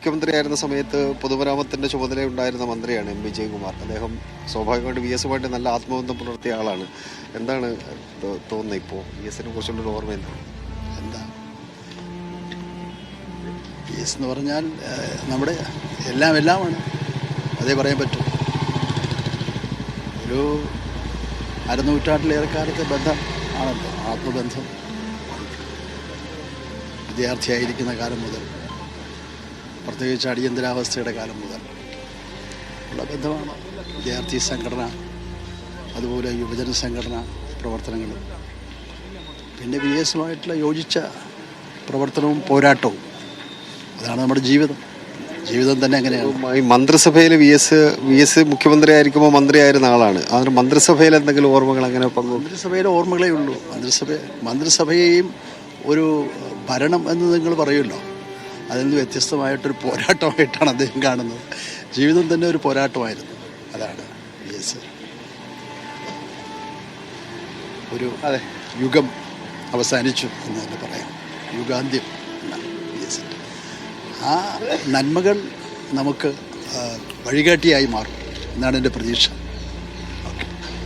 മുഖ്യമന്ത്രിയായിരുന്ന സമയത്ത് പൊതുമരാമത്തിൻ്റെ ചുമതലയുണ്ടായിരുന്ന മന്ത്രിയാണ് എം വി ജയകുമാർ. അദ്ദേഹം സ്വാഭാവികമായിട്ട് വി എസുമായിട്ട് നല്ല ആത്മബന്ധം പുലർത്തിയ ആളാണ്. എന്താണ് തോന്നുന്നത് ഇപ്പോൾ വി എസിനെ കുറിച്ചുള്ളൊരു ഓർമ്മ എന്താണ്? എന്താ വി എസ് എന്ന് പറഞ്ഞാൽ നമ്മുടെ എല്ലാമാണ്, അതേ പറയാൻ പറ്റും. ഒരു അരനൂറ്റാണ്ടിലേറെക്കാലത്തെ ബന്ധം ആണല്ലോ, ആത്മബന്ധം. വിദ്യാർത്ഥിയായിരിക്കുന്ന കാലം മുതൽ, പ്രത്യേകിച്ച് അടിയന്തരാവസ്ഥയുടെ കാലം മുതൽ ഉള്ള ബന്ധമാണ്. വിദ്യാർത്ഥി സംഘടന, അതുപോലെ യുവജന സംഘടന പ്രവർത്തനങ്ങളും, പിന്നെ വി എസുമായിട്ടുള്ള യോജിച്ച പ്രവർത്തനവും പോരാട്ടവും. അതാണ് നമ്മുടെ ജീവിതം തന്നെ അങ്ങനെയാണ്. ഈ മന്ത്രിസഭയിൽ വി എസ് മുഖ്യമന്ത്രി ആയിരിക്കുമ്പോൾ മന്ത്രിയായിരുന്ന ആളാണ്. അതിന് മന്ത്രിസഭയിൽ എന്തെങ്കിലും ഓർമ്മകൾ അങ്ങനെ മന്ത്രിസഭയിലെ ഓർമ്മകളേ ഉള്ളൂ. മന്ത്രിസഭയെയും ഒരു ഭരണം എന്ന് നിങ്ങൾ പറയുമല്ലോ, അതിൽ നിന്ന് വ്യത്യസ്തമായിട്ടൊരു പോരാട്ടമായിട്ടാണ് അദ്ദേഹം കാണുന്നത്. ജീവിതം തന്നെ ഒരു പോരാട്ടമായിരുന്നു. അതാണ് വി എസ്. ഒരു യുഗം അവസാനിച്ചു എന്ന് തന്നെ പറയാം. യുഗാന്ത്യം വി എസിൻ്റെ. ആ നന്മകൾ നമുക്ക് വഴികാട്ടിയായി മാറും എന്നാണ് എൻ്റെ പ്രതീക്ഷ.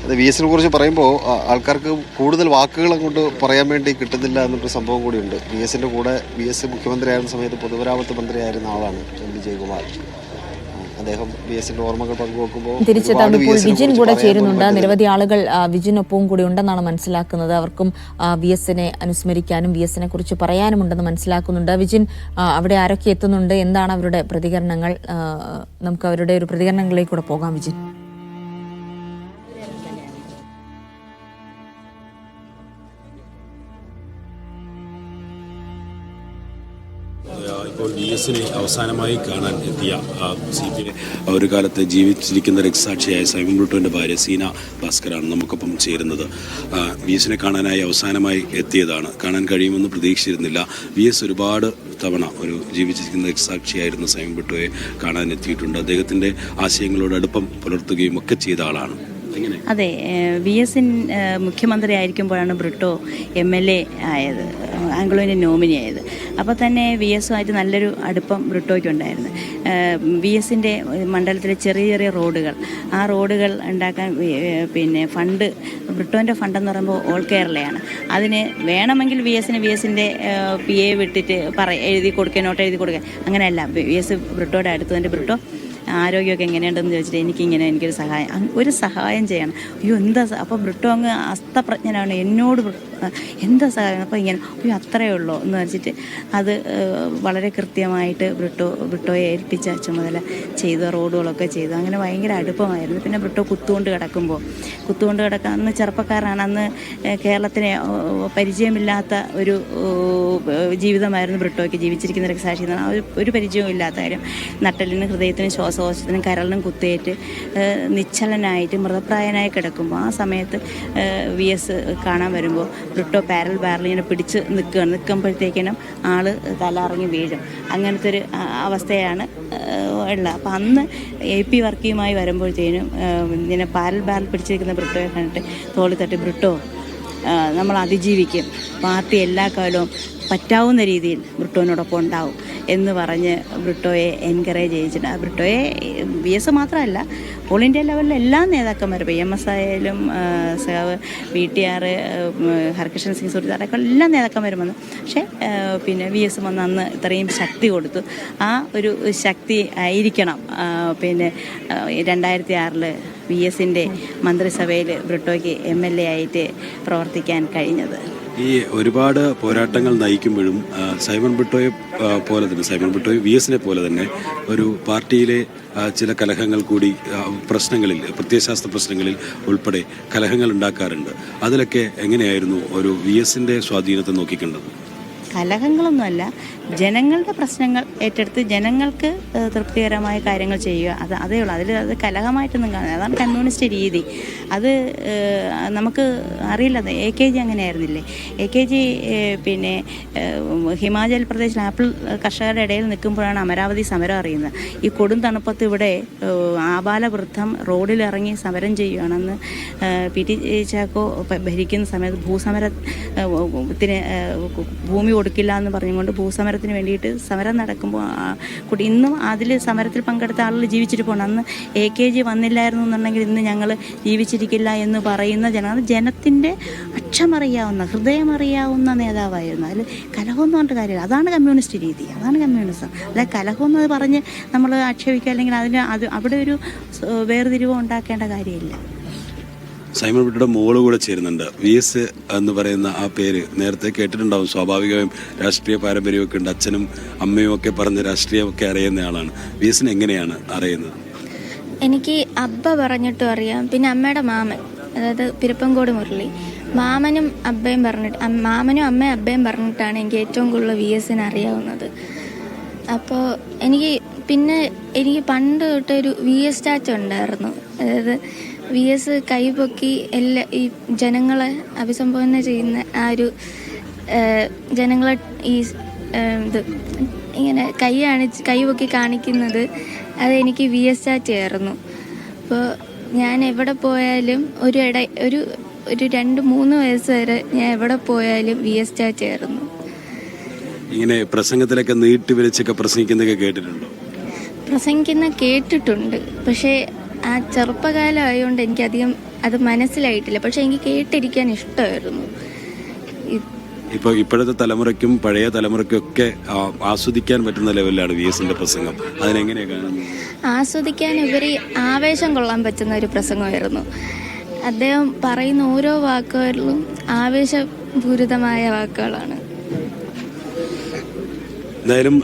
അത് വി എസിനെ കുറിച്ച് പറയുമ്പോൾ ആൾക്കാർക്ക് കൂടുതൽ വാക്കുകൾ അങ്ങോട്ട് പറയാൻ വേണ്ടി കിട്ടുന്നില്ല എന്നൊരു സംഭവം കൂടിയുണ്ട്. വി എസിൻ്റെ കൂടെ വി എസ് മുഖ്യമന്ത്രിയായിരുന്ന സമയത്ത് പൊതുമരാമത്ത് മന്ത്രിയായിരുന്ന ആളാണ് എം വി ജയകുമാർ. അദ്ദേഹം വി എസിന്റെ ഓർമ്മകൾ പങ്കുവെക്കുമ്പോൾ തിരിച്ചെത്താൻ ഇപ്പോൾ വിജിൻ കൂടെ ചേരുന്നുണ്ട്. നിരവധി ആളുകൾ വിജിനൊപ്പവും കൂടി ഉണ്ടെന്നാണ് മനസ്സിലാക്കുന്നത്. അവർക്കും വി എസിനെ അനുസ്മരിക്കാനും വി എസിനെ കുറിച്ച് പറയാനുമുണ്ടെന്ന് മനസ്സിലാക്കുന്നുണ്ട്. വിജിൻ, അവിടെ ആരൊക്കെ എത്തുന്നുണ്ട്, എന്താണ് അവരുടെ പ്രതികരണങ്ങൾ? നമുക്ക് അവരുടെ ഒരു പ്രതികരണങ്ങളിലേക്ക് കൂടെ പോകാം. വിജിൻ. ഇപ്പോൾ വി എസിനെ അവസാനമായി കാണാൻ എത്തിയ CPI ഒരു കാലത്ത് ജീവിച്ചിരിക്കുന്ന രക്തസാക്ഷിയായ സൈമൺ ബ്രിട്ടോൻ്റെ ഭാര്യ സീന ഭാസ്കറാണ് നമുക്കൊപ്പം ചേരുന്നത്. വി എസിനെ കാണാനായി അവസാനമായി എത്തിയതാണ്. കാണാൻ കഴിയുമെന്ന് പ്രതീക്ഷിച്ചിരുന്നില്ല. വി എസ് ഒരുപാട് തവണ ഒരു ജീവിച്ചിരിക്കുന്ന രക്തസാക്ഷിയായിരുന്ന സൈമൺ ബ്രിട്ടോയെ കാണാൻ എത്തിയിട്ടുണ്ട്. അദ്ദേഹത്തിൻ്റെ ആശയങ്ങളോട് അടുപ്പം പുലർത്തുകയും ഒക്കെ ചെയ്ത ആളാണ്. അതെ, വി എസിൻ മുഖ്യമന്ത്രി ആയിരിക്കുമ്പോഴാണ് ബ്രിട്ടോ MLA ആയത്, ആംഗ്ലോ ഇന്ത്യൻ നോമിനി ആയത്. അപ്പോൾ തന്നെ വി എസുമായിട്ട് നല്ലൊരു അടുപ്പം ബ്രിട്ടോയ്ക്കുണ്ടായിരുന്നു. വി എസിൻ്റെ മണ്ഡലത്തിലെ ചെറിയ ചെറിയ റോഡുകൾ, ആ റോഡുകൾ ഉണ്ടാക്കാൻ പിന്നെ ഫണ്ട്, ബ്രിട്ടോൻ്റെ ഫണ്ടെന്ന് പറയുമ്പോൾ ഓൾ കേരളയാണ്. അതിന് വേണമെങ്കിൽ വി എസിൻ്റെ PA വിട്ടിട്ട് എഴുതി കൊടുക്കുക, നോട്ട് എഴുതി കൊടുക്കുക, അങ്ങനെയല്ല. വി എസ് ബ്രിട്ടോയുടെ അടുത്തുകൊണ്ട് ബ്രിട്ടോ ആരോഗ്യമൊക്കെ എങ്ങനെയുണ്ടെന്ന് ചോദിച്ചിട്ട് എനിക്കൊരു സഹായം ചെയ്യണം. അയ്യോ എന്താ, അപ്പോൾ ബ്രിട്ടോ അങ്ങ് അസ്തപ്രജ്ഞനാണ്, എന്നോട് എന്താ സഹായം, അപ്പോൾ ഇങ്ങനെ അയ്യോ അത്രയേ ഉള്ളൂ എന്ന് വെച്ചിട്ട് അത് വളരെ കൃത്യമായിട്ട് ബ്രിട്ടോയെ ഏൽപ്പിച്ച ചുമതല ചെയ്തു, റോഡുകളൊക്കെ ചെയ്തു. അങ്ങനെ ഭയങ്കര അടുപ്പമായിരുന്നു. പിന്നെ ബ്രിട്ടോ കുത്തുകൊണ്ട് കിടക്കാൻ അന്ന് ചെറുപ്പക്കാരാണ്, അന്ന് കേരളത്തിന് പരിചയമില്ലാത്ത ഒരു ജീവിതമായിരുന്നു ബ്രിട്ടോയ്ക്ക്. ജീവിച്ചിരിക്കുന്ന രക്തസാക്ഷി എന്ന് പറഞ്ഞാൽ ഒരു പരിചയവും ഇല്ലാത്ത കാര്യം. നട്ടലിനും ഹൃദയത്തിനും ശ്വാസകോശത്തിനും കരളിനും കുത്തേറ്റ് നിശ്ചലനായിട്ട് മൃതപ്രായനായി കിടക്കുമ്പോൾ ആ സമയത്ത് വി എസ് കാണാൻ വരുമ്പോൾ ബ്രിട്ടോ പാരൽ ബാരലിങ്ങനെ പിടിച്ച് നിൽക്കുമ്പോഴത്തേക്കിനും ആൾ തലറങ്ങി വീഴും. അങ്ങനത്തെ ഒരു അവസ്ഥയാണ് ഉള്ളത്. അപ്പം അന്ന് AP വർക്കിയുമായി വരുമ്പോഴത്തേനും ഇങ്ങനെ പാരൽ ബാരൽ പിടിച്ചിരിക്കുന്ന ബ്രിട്ടോയെ കണ്ടിട്ട് തോളി തട്ടി, ബ്രിട്ടോ നമ്മൾ അതിജീവിക്കും, പാർട്ടി എല്ലാ കാലവും പറ്റാവുന്ന രീതിയിൽ ബ്രിട്ടോനോടൊപ്പം ഉണ്ടാവും എന്ന് പറഞ്ഞ് ബ്രിട്ടോയെ എൻകറേജ് ചെയ്യിച്ചിട്ട്, ബ്രിട്ടോയെ വി എസ് മാത്രമല്ല ഓൾ ഇന്ത്യ ലെവലിൽ എല്ലാ നേതാക്കന്മാരും, PMS ആയാലും VTR, ഹർകിഷൻ സിംഗ് സുർജി, അതൊക്കെ എല്ലാ നേതാക്കന്മാരും വന്നു. പക്ഷേ പിന്നെ വി എസ് വന്ന് അന്ന് ഇത്രയും ശക്തി കൊടുത്തു. ആ ഒരു ശക്തി ആയിരിക്കണം പിന്നെ 2006 വി എസിൻ്റെ മന്ത്രിസഭയിൽ ബ്രിട്ടോയ്ക്ക് MLA ആയിട്ട് പ്രവർത്തിക്കാൻ കഴിഞ്ഞത്. ഈ ഒരുപാട് പോരാട്ടങ്ങൾ നയിക്കുമ്പോഴും സൈമൺ ബ്രിട്ടോയെ വി എസിനെ പോലെ തന്നെ ഒരു പാർട്ടിയിലെ ചില കലഹങ്ങൾ കൂടി, പ്രശ്നങ്ങളിൽ, പ്രത്യയശാസ്ത്ര പ്രശ്നങ്ങളിൽ ഉൾപ്പെടെ കലഹങ്ങൾ ഉണ്ടാക്കാറുണ്ട്. അതിലൊക്കെ എങ്ങനെയായിരുന്നു ഒരു വി എസിൻ്റെ സ്വാധീനത്തെ നോക്കിക്കണ്ടത്? കലഹങ്ങളൊന്നുമല്ല, ജനങ്ങളുടെ പ്രശ്നങ്ങൾ ഏറ്റെടുത്ത് ജനങ്ങൾക്ക് തൃപ്തികരമായ കാര്യങ്ങൾ ചെയ്യുക, അതേ ഉള്ളൂ. അത് കലഹമായിട്ടൊന്നും കാണുന്നത്, അതാണ് കമ്മ്യൂണിസ്റ്റ് രീതി. അത് നമുക്ക് അറിയില്ല. AKG അങ്ങനെയായിരുന്നില്ലേ? AKG പിന്നെ ഹിമാചൽ പ്രദേശിൽ ആപ്പിൾ കർഷകരുടെ ഇടയിൽ നിൽക്കുമ്പോഴാണ് അമരാവതി സമരം അറിയുന്നത്. ഈ കൊടും തണുപ്പത്ത് ഇവിടെ ആബാലവൃദ്ധം റോഡിലിറങ്ങി സമരം ചെയ്യുകയാണെന്ന് PT ചാക്കോ ഭരിക്കുന്ന സമയത്ത് ഭൂസമരത്തിന് ഭൂമി കൊടുക്കില്ല എന്ന് പറഞ്ഞുകൊണ്ട് ഭൂസമരത്തിന് വേണ്ടിയിട്ട് സമരം നടക്കുമ്പോൾ ഇന്നും അതിൽ സമരത്തിൽ പങ്കെടുത്ത ആളുകൾ ജീവിച്ചിട്ട് പോകണം. അന്ന് AKG വന്നില്ലായിരുന്നു എന്നുണ്ടെങ്കിൽ ഇന്ന് ഞങ്ങൾ ജീവിച്ചിരിക്കില്ല എന്ന് പറയുന്ന ജനത്തിൻ്റെ അക്ഷമറിയാവുന്ന ഹൃദയമറിയാവുന്ന നേതാവായിരുന്നു. അതിൽ കലഹമൊന്നും പറഞ്ഞിട്ട് കാര്യമില്ല. അതാണ് കമ്മ്യൂണിസ്റ്റ് രീതി, അതാണ് കമ്മ്യൂണിസം. അല്ല കലഹമെന്ന് പറഞ്ഞ് നമ്മൾ ആക്ഷേപിക്കുക അല്ലെങ്കിൽ അവിടെ ഒരു വേർതിരിവ് ഉണ്ടാക്കേണ്ട കാര്യമില്ല. സൈമൺ ബ്രിട്ടോയുടെ മോള് കൂടെ ചേരുന്നുണ്ട്. VS എന്ന് പറയുന്ന ആ പേര് നേരത്തെ കേട്ടിട്ടുണ്ടാവും. സ്വാഭാവികമായും രാഷ്ട്രീയ പാരമ്പര്യമൊക്കെ ഉണ്ട്. അച്ഛനും അമ്മയും ഒക്കെ പറഞ്ഞ് രാഷ്ട്രീയമൊക്കെ അറിയുന്ന ആളാണ്. VSനെ എങ്ങനെയാണ് അറിയുന്നത്? എനിക്ക് അബ്ബ പറഞ്ഞിട്ടും അറിയാം, പിന്നെ അമ്മയുടെ മാമൻ, അതായത് പിരപ്പങ്കോട് മുരളി, മാമനും അമ്മയും അബ്ബയും പറഞ്ഞിട്ടാണ് എനിക്ക് ഏറ്റവും കൂടുതൽ VSനെ അറിയാവുന്നത്. അപ്പോൾ എനിക്ക് പണ്ട് തൊട്ടൊരു VS സ്റ്റാച്ചു ഉണ്ടായിരുന്നു. അതായത് VS കൈപൊക്കി ഈ ജനങ്ങളെ അഭിസംബോധന ചെയ്യുന്ന ആ ഒരു ജനങ്ങളെ ഇങ്ങനെ കൈപൊക്കി കാണിക്കുന്നത് അതെനിക്ക് VS സ്റ്റാച്ചു ആയിരുന്നു. അപ്പോൾ ഞാൻ എവിടെ പോയാലും ഒരു 2-3 വയസ്സ് വരെ ഞാൻ എവിടെ പോയാലും VS സ്റ്റാച്ചു ആയിരുന്നു. ഇങ്ങനെ പ്രസംഗത്തിലൊക്കെ നീട്ടി വലിച്ചൊക്കെ പ്രസംഗിക്കുന്നതൊക്കെ കേട്ടിട്ടുണ്ടോ? പ്രസംഗിക്കുന്ന കേട്ടിട്ടുണ്ട്, പക്ഷേ ആ ചെറുപ്പകാലം ആയതുകൊണ്ട് എനിക്കധികം അത് മനസ്സിലായിട്ടില്ല. പക്ഷെ എനിക്ക് കേട്ടിരിക്കാൻ ഇഷ്ടമായിരുന്നു. ഇപ്പോഴത്തെ തലമുറയ്ക്കും പഴയ തലമുറയ്ക്കൊക്കെ ആസ്വദിക്കാൻ പറ്റുന്ന ലെവലിലാണ് VSന്റെ പ്രസംഗം. അതിനെങ്ങനെയാണ് കാണുന്നത്? ആസ്വദിക്കാൻ ഉപരി ആവേശം കൊള്ളാൻ പറ്റുന്ന ഒരു പ്രസംഗമായിരുന്നു. അദ്ദേഹം പറയുന്ന ഓരോ വാക്കുകളിലും ആവേശപൂരിതമായ വാക്കുകളാണ്. എന്തായാലും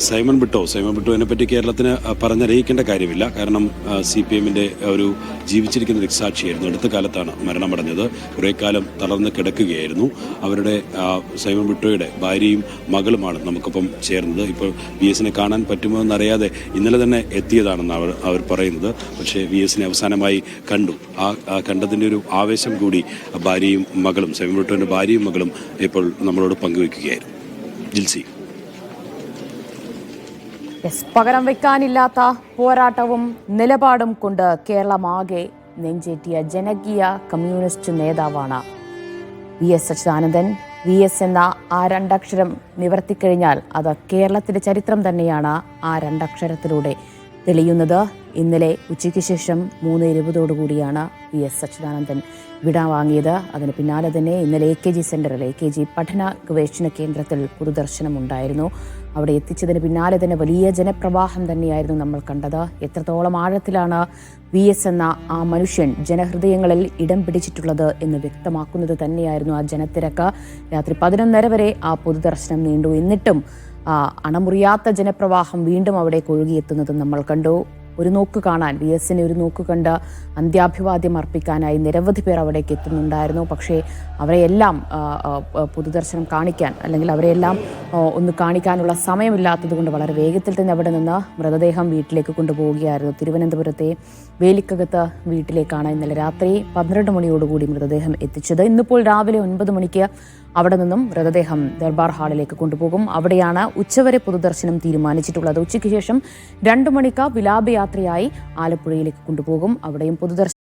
സൈമൺ ബ്രിട്ടോനെ പറ്റി കേരളത്തിന് പറഞ്ഞറിയിക്കേണ്ട കാര്യമില്ല. കാരണം CPMന്റെ ഒരു ജീവിച്ചിരിക്കുന്ന രക്തസാക്ഷിയായിരുന്നു. അടുത്ത കാലത്താണ് മരണമടഞ്ഞത്. കുറേ കാലം തളർന്ന് കിടക്കുകയായിരുന്നു. അവരുടെ സൈമൺ ബ്രിട്ടോയുടെ ഭാര്യയും മകളുമാണ് നമുക്കൊപ്പം ചേർന്നത്. ഇപ്പോൾ VSനെ കാണാൻ പറ്റുമോ എന്നറിയാതെ ഇന്നലെ തന്നെ എത്തിയതാണെന്ന് അവർ പറയുന്നത്. പക്ഷേ VSനെ അവസാനമായി കണ്ടു. ആ കണ്ടതിൻ്റെ ഒരു ആവേശം കൂടി ഭാര്യയും മകളും, സൈമൺ ബ്രിട്ടോന്റെ ഭാര്യയും മകളും ഇപ്പോൾ നമ്മളോട് പങ്കുവയ്ക്കുകയായിരുന്നു. ജിൽസി. പകരം വെക്കാനില്ലാത്ത പോരാട്ടവും നിലപാടും കൊണ്ട് കേരളമാകെ നെഞ്ചേറ്റിയ ജനകീയ കമ്മ്യൂണിസ്റ്റ് നേതാവാണ് VS അച്യുതാനന്ദൻ. VS എന്ന ആ രണ്ടക്ഷരം നിവർത്തിക്കഴിഞ്ഞാൽ അത് കേരളത്തിന്റെ ചരിത്രം തന്നെയാണ് ആ രണ്ടക്ഷരത്തിലൂടെ തെളിയുന്നത്. ഇന്നലെ ഉച്ചയ്ക്ക് ശേഷം 3:20 VS അച്യുതാനന്ദൻ വിടവാങ്ങിയത്. അതിന് പിന്നാലെ തന്നെ ഇന്നലെ AKG സെന്ററിൽ AKG പഠന ഗവേഷണ കേന്ദ്രത്തിൽ പൊതുദർശനമുണ്ടായിരുന്നു. അവിടെ എത്തിച്ചതിന് പിന്നാലെ തന്നെ വലിയ ജനപ്രവാഹം തന്നെയായിരുന്നു നമ്മൾ കണ്ടത്. എത്രത്തോളം ആഴത്തിലാണ് VS എന്ന ആ മനുഷ്യൻ ജനഹൃദയങ്ങളിൽ ഇടം പിടിച്ചിട്ടുള്ളത് എന്ന് വ്യക്തമാക്കുന്നത് തന്നെയായിരുന്നു ആ ജനത്തിരക്ക്. രാത്രി 11:30 വരെ ആ പൊതുദർശനം നീണ്ടു. എന്നിട്ടും അണമുറിയാത്ത ജനപ്രവാഹം വീണ്ടും അവിടെ ഒഴുകിയെത്തുന്നത് നമ്മൾ കണ്ടു. ഒരു നോക്ക് കാണാൻ, VSനെ ഒരു നോക്ക് കണ്ട് അന്ത്യാഭിവാദ്യം അർപ്പിക്കാനായി നിരവധി പേർ അവിടേക്ക് എത്തുന്നുണ്ടായിരുന്നു. പക്ഷേ അവരെയെല്ലാം പൊതുദർശനം കാണിക്കാൻ, അല്ലെങ്കിൽ അവരെയെല്ലാം ഒന്ന് കാണിക്കാനുള്ള സമയമില്ലാത്തത് കൊണ്ട് വളരെ വേഗത്തിൽ തന്നെ അവിടെ നിന്ന് മൃതദേഹം വീട്ടിലേക്ക് കൊണ്ടുപോവുകയായിരുന്നു. തിരുവനന്തപുരത്തെ വേലിക്കകത്ത് വീട്ടിലേക്കാണ് ഇന്നലെ രാത്രി 12 മണിയോടുകൂടി മൃതദേഹം എത്തിച്ചത്. ഇന്നിപ്പോൾ രാവിലെ 9 മണിക്ക് അവിടെ നിന്നും മൃതദേഹം ദർബാർ ഹാളിലേക്ക് കൊണ്ടുപോകും. അവിടെയാണ് ഉച്ചവരെ പൊതുദർശനം തീരുമാനിച്ചിട്ടുള്ളത്. ഉച്ചയ്ക്ക് ശേഷം 2 മണിക്ക് വിലാപയാത്രയായി ആലപ്പുഴയിലേക്ക് കൊണ്ടുപോകും. അവിടെയും പൊതുദർശനം